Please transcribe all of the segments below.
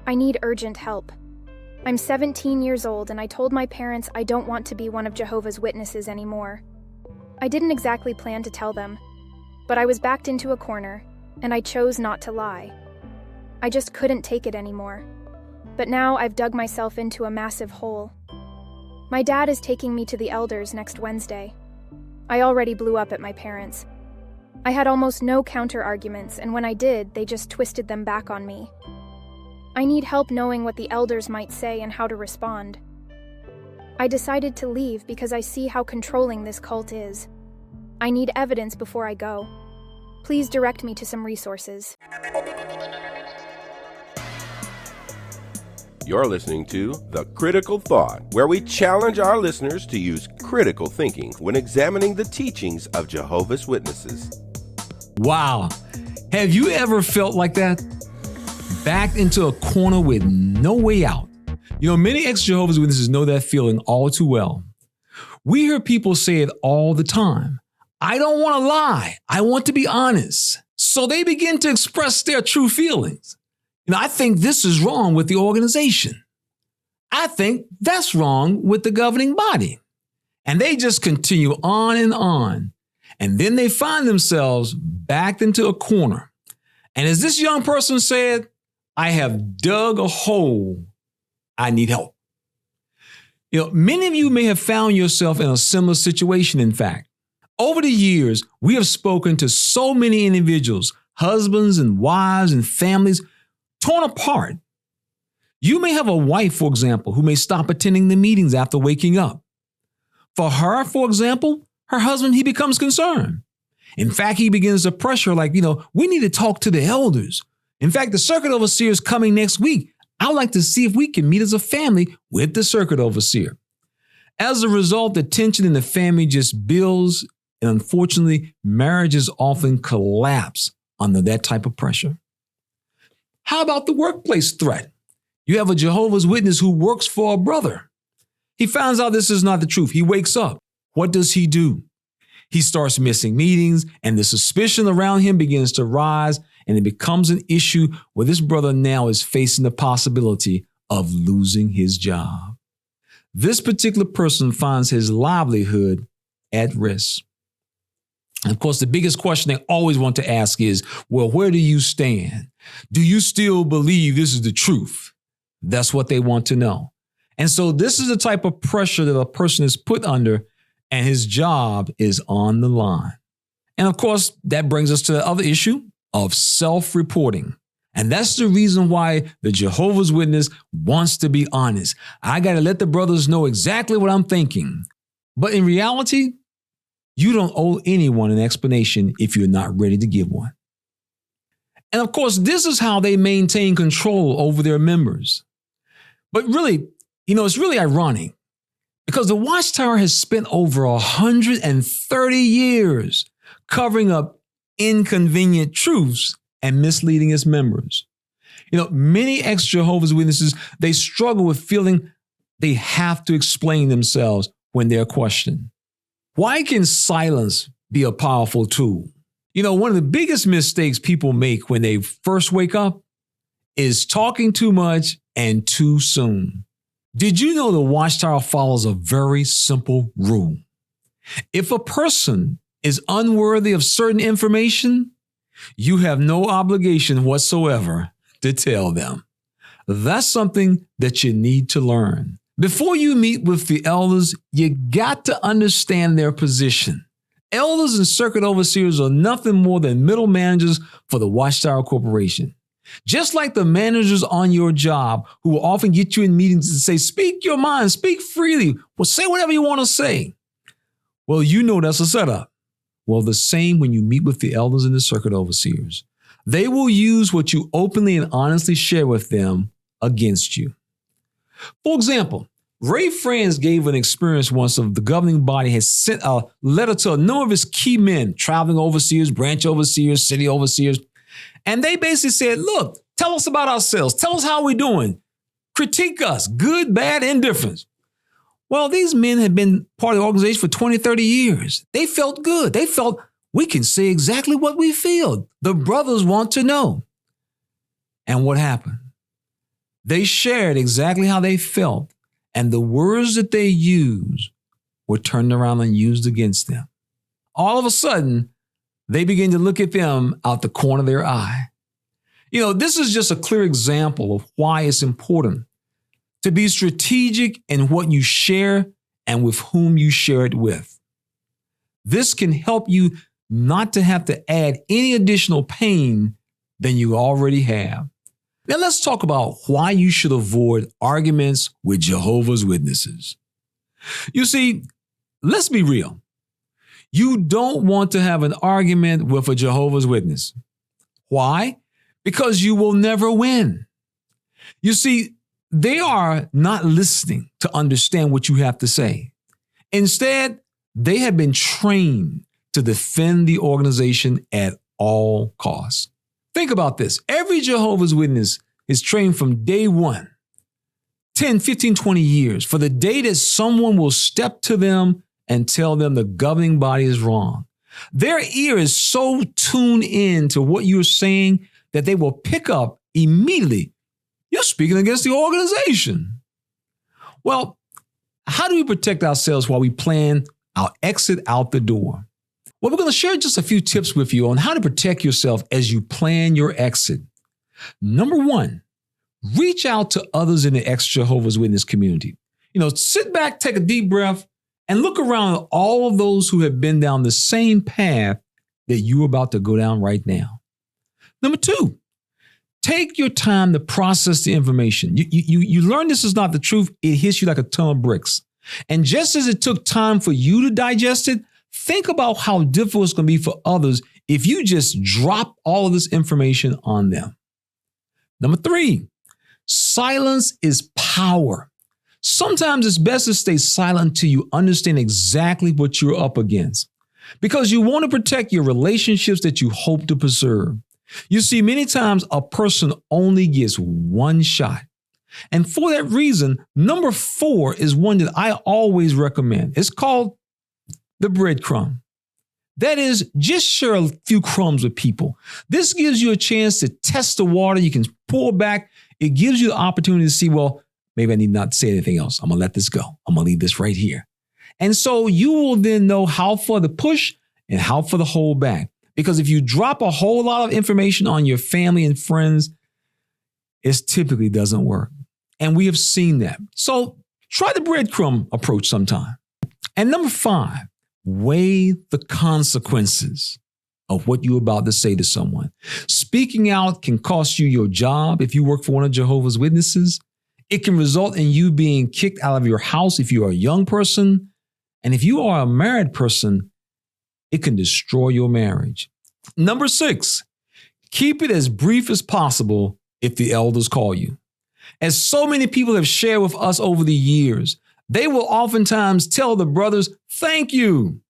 I need urgent help. I'm 17 years old and I told my parents I don't want to be one of Jehovah's Witnesses anymore. I didn't exactly plan to tell them, but I was backed into a corner and I chose not to lie. I just couldn't take it anymore. But now I've dug myself into a massive hole. My dad is taking me to the elders next Wednesday. I already blew up at my parents. I had almost no counter-arguments, and when I did, they just twisted them back on me. I need help knowing what the elders might say and how to respond. I decided to leave because I see how controlling this cult is. I need evidence before I go. Please direct me to some resources. You're listening to The Critical Thought, where we challenge our listeners to use critical thinking when examining the teachings of Jehovah's Witnesses. Wow. Have you ever felt like that? Backed into a corner with no way out. You know, many ex-Jehovah's Witnesses know that feeling all too well. We hear people say it all the time. I don't want to lie. I want to be honest. So they begin to express their true feelings. You know, I think this is wrong with the organization. I think that's wrong with the governing body. And they just continue on and on. And then they find themselves backed into a corner. And as this young person said, I have dug a hole. I need help. You know, many of you may have found yourself in a similar situation, in fact. Over the years, we have spoken to so many individuals, husbands and wives and families, torn apart. You may have a wife, for example, who may stop attending the meetings after waking up. For her, for example, her husband, he becomes concerned. In fact, he begins to pressure like, we need to talk to the elders. In fact, the circuit overseer is coming next week. I'd like to see if we can meet as a family with the circuit overseer. As a result, the tension in the family just builds, and unfortunately, marriages often collapse under that type of pressure. How about the workplace threat? You have a Jehovah's Witness who works for a brother. He finds out this is not the truth. He wakes up. What does he do? He starts missing meetings, and the suspicion around him begins to rise, and it becomes an issue where this brother now is facing the possibility of losing his job. This particular person finds his livelihood at risk. And of course, the biggest question they always want to ask is, well, where do you stand? Do you still believe this is the truth? That's what they want to know. And so this is the type of pressure that a person is put under, and his job is on the line. And of course, that brings us to the other issue of self-reporting. And that's the reason why the Jehovah's Witness wants to be honest. I got to let the brothers know exactly what I'm thinking. But in reality, you don't owe anyone an explanation if you're not ready to give one. And of course, this is how they maintain control over their members. But really, it's really ironic because the Watchtower has spent over 130 years covering up inconvenient truths and misleading its members. Many ex-Jehovah's Witnesses, they struggle with feeling they have to explain themselves when they're questioned. Why can silence be a powerful tool? One of the biggest mistakes people make when they first wake up is talking too much and too soon. Did you know the Watchtower follows a very simple rule? If a person is unworthy of certain information, you have no obligation whatsoever to tell them. That's something that you need to learn. Before you meet with the elders, you got to understand their position. Elders and circuit overseers are nothing more than middle managers for the Watchtower Corporation. Just like the managers on your job who will often get you in meetings and say, speak your mind, speak freely, well, say whatever you want to say. Well, that's a setup. Well, the same when you meet with the elders and the circuit overseers. They will use what you openly and honestly share with them against you. For example, Franz gave an experience once of the governing body had sent a letter to a number of his key men, traveling overseers, branch overseers, city overseers. And they basically said, look, tell us about ourselves. Tell us how we're doing. Critique us, good, bad, indifferent. Well, these men had been part of the organization for 20, 30 years. They felt good. They felt we can say exactly what we feel. The brothers want to know. And what happened? They shared exactly how they felt, and the words that they used were turned around and used against them. All of a sudden, they begin to look at them out the corner of their eye. This is just a clear example of why it's important to be strategic in what you share and with whom you share it with. This can help you not to have to add any additional pain than you already have. Now let's talk about why you should avoid arguments with Jehovah's Witnesses. You see, let's be real. You don't want to have an argument with a Jehovah's Witness. Why? Because you will never win. You see, they are not listening to understand what you have to say. Instead, they have been trained to defend the organization at all costs. Think about this. Every Jehovah's Witness is trained from day one, 10, 15, 20 years, for the day that someone will step to them and tell them the governing body is wrong. Their ear is so tuned in to what you're saying that they will pick up immediately. You're speaking against the organization. Well, how do we protect ourselves while we plan our exit out the door? Well, we're going to share just a few tips with you on how to protect yourself as you plan your exit. Number one, reach out to others in the ex-Jehovah's Witness community. Sit back, take a deep breath, and look around at all of those who have been down the same path that you're about to go down right now. Number two, take your time to process the information. You learn this is not the truth. It hits you like a ton of bricks. And just as it took time for you to digest it, think about how difficult it's going to be for others if you just drop all of this information on them. Number three, silence is power. Sometimes it's best to stay silent until you understand exactly what you're up against, because you want to protect your relationships that you hope to preserve. You see, many times a person only gets one shot. And for that reason, number four is one that I always recommend. It's called the breadcrumb. That is, just share a few crumbs with people. This gives you a chance to test the water. You can pull back. It gives you the opportunity to see, well, maybe I need not to say anything else. I'm going to let this go. I'm going to leave this right here. And so you will then know how far to push and how far to hold back. Because if you drop a whole lot of information on your family and friends, it typically doesn't work. And we have seen that. So try the breadcrumb approach sometime. And number five, weigh the consequences of what you're about to say to someone. Speaking out can cost you your job if you work for one of Jehovah's Witnesses. It can result in you being kicked out of your house if you are a young person. And if you are a married person, it can destroy your marriage. Number six, keep it as brief as possible if the elders call you. As so many people have shared with us over the years, they will oftentimes tell the brothers, thank you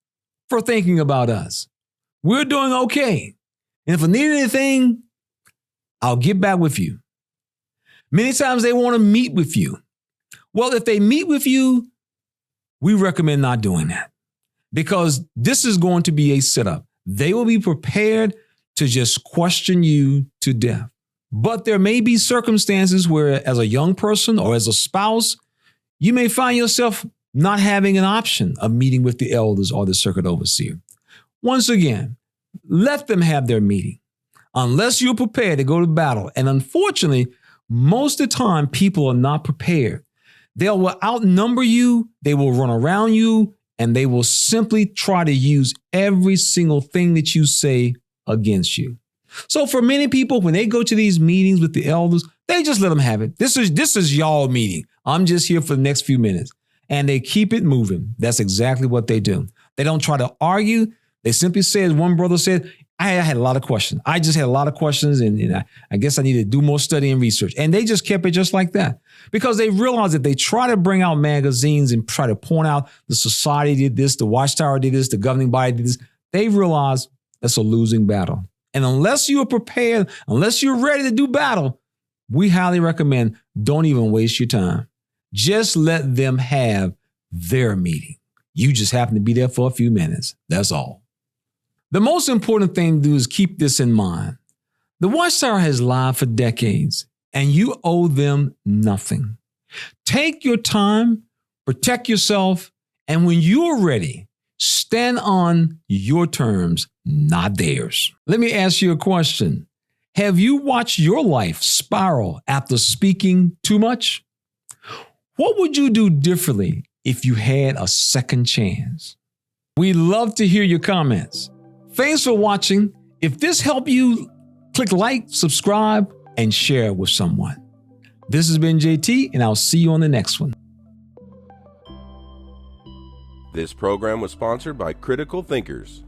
for thinking about us. We're doing okay. And if I need anything, I'll get back with you. Many times they want to meet with you. Well, if they meet with you, we recommend not doing that, because this is going to be a setup. They will be prepared to just question you to death. But there may be circumstances where, as a young person or as a spouse, you may find yourself not having an option of meeting with the elders or the circuit overseer. Once again, let them have their meeting unless you're prepared to go to battle. And unfortunately, most of the time, people are not prepared. They will outnumber you, they will run around you, and they will simply try to use every single thing that you say against you. So for many people, when they go to these meetings with the elders, they just let them have it. This is y'all meeting. I'm just here for the next few minutes. And they keep it moving. That's exactly what they do. They don't try to argue. They simply say, as one brother said, I had a lot of questions. I just had a lot of questions, and I guess I need to do more study and research. And they just kept it just like that, because they realized that they try to bring out magazines and try to point out the society did this, the Watchtower did this, the governing body did this. They realized that's a losing battle. And unless you are prepared, unless you're ready to do battle, we highly recommend don't even waste your time. Just let them have their meeting. You just happen to be there for a few minutes. That's all. The most important thing to do is keep this in mind. The Watchtower has lied for decades, and you owe them nothing. Take your time, protect yourself, and when you're ready, stand on your terms, not theirs. Let me ask you a question. Have you watched your life spiral after speaking too much? What would you do differently if you had a second chance? We love to hear your comments. Thanks for watching. If this helped you, click like, subscribe, and share with someone. This has been JT, and I'll see you on the next one. This program was sponsored by Critical Thinkers.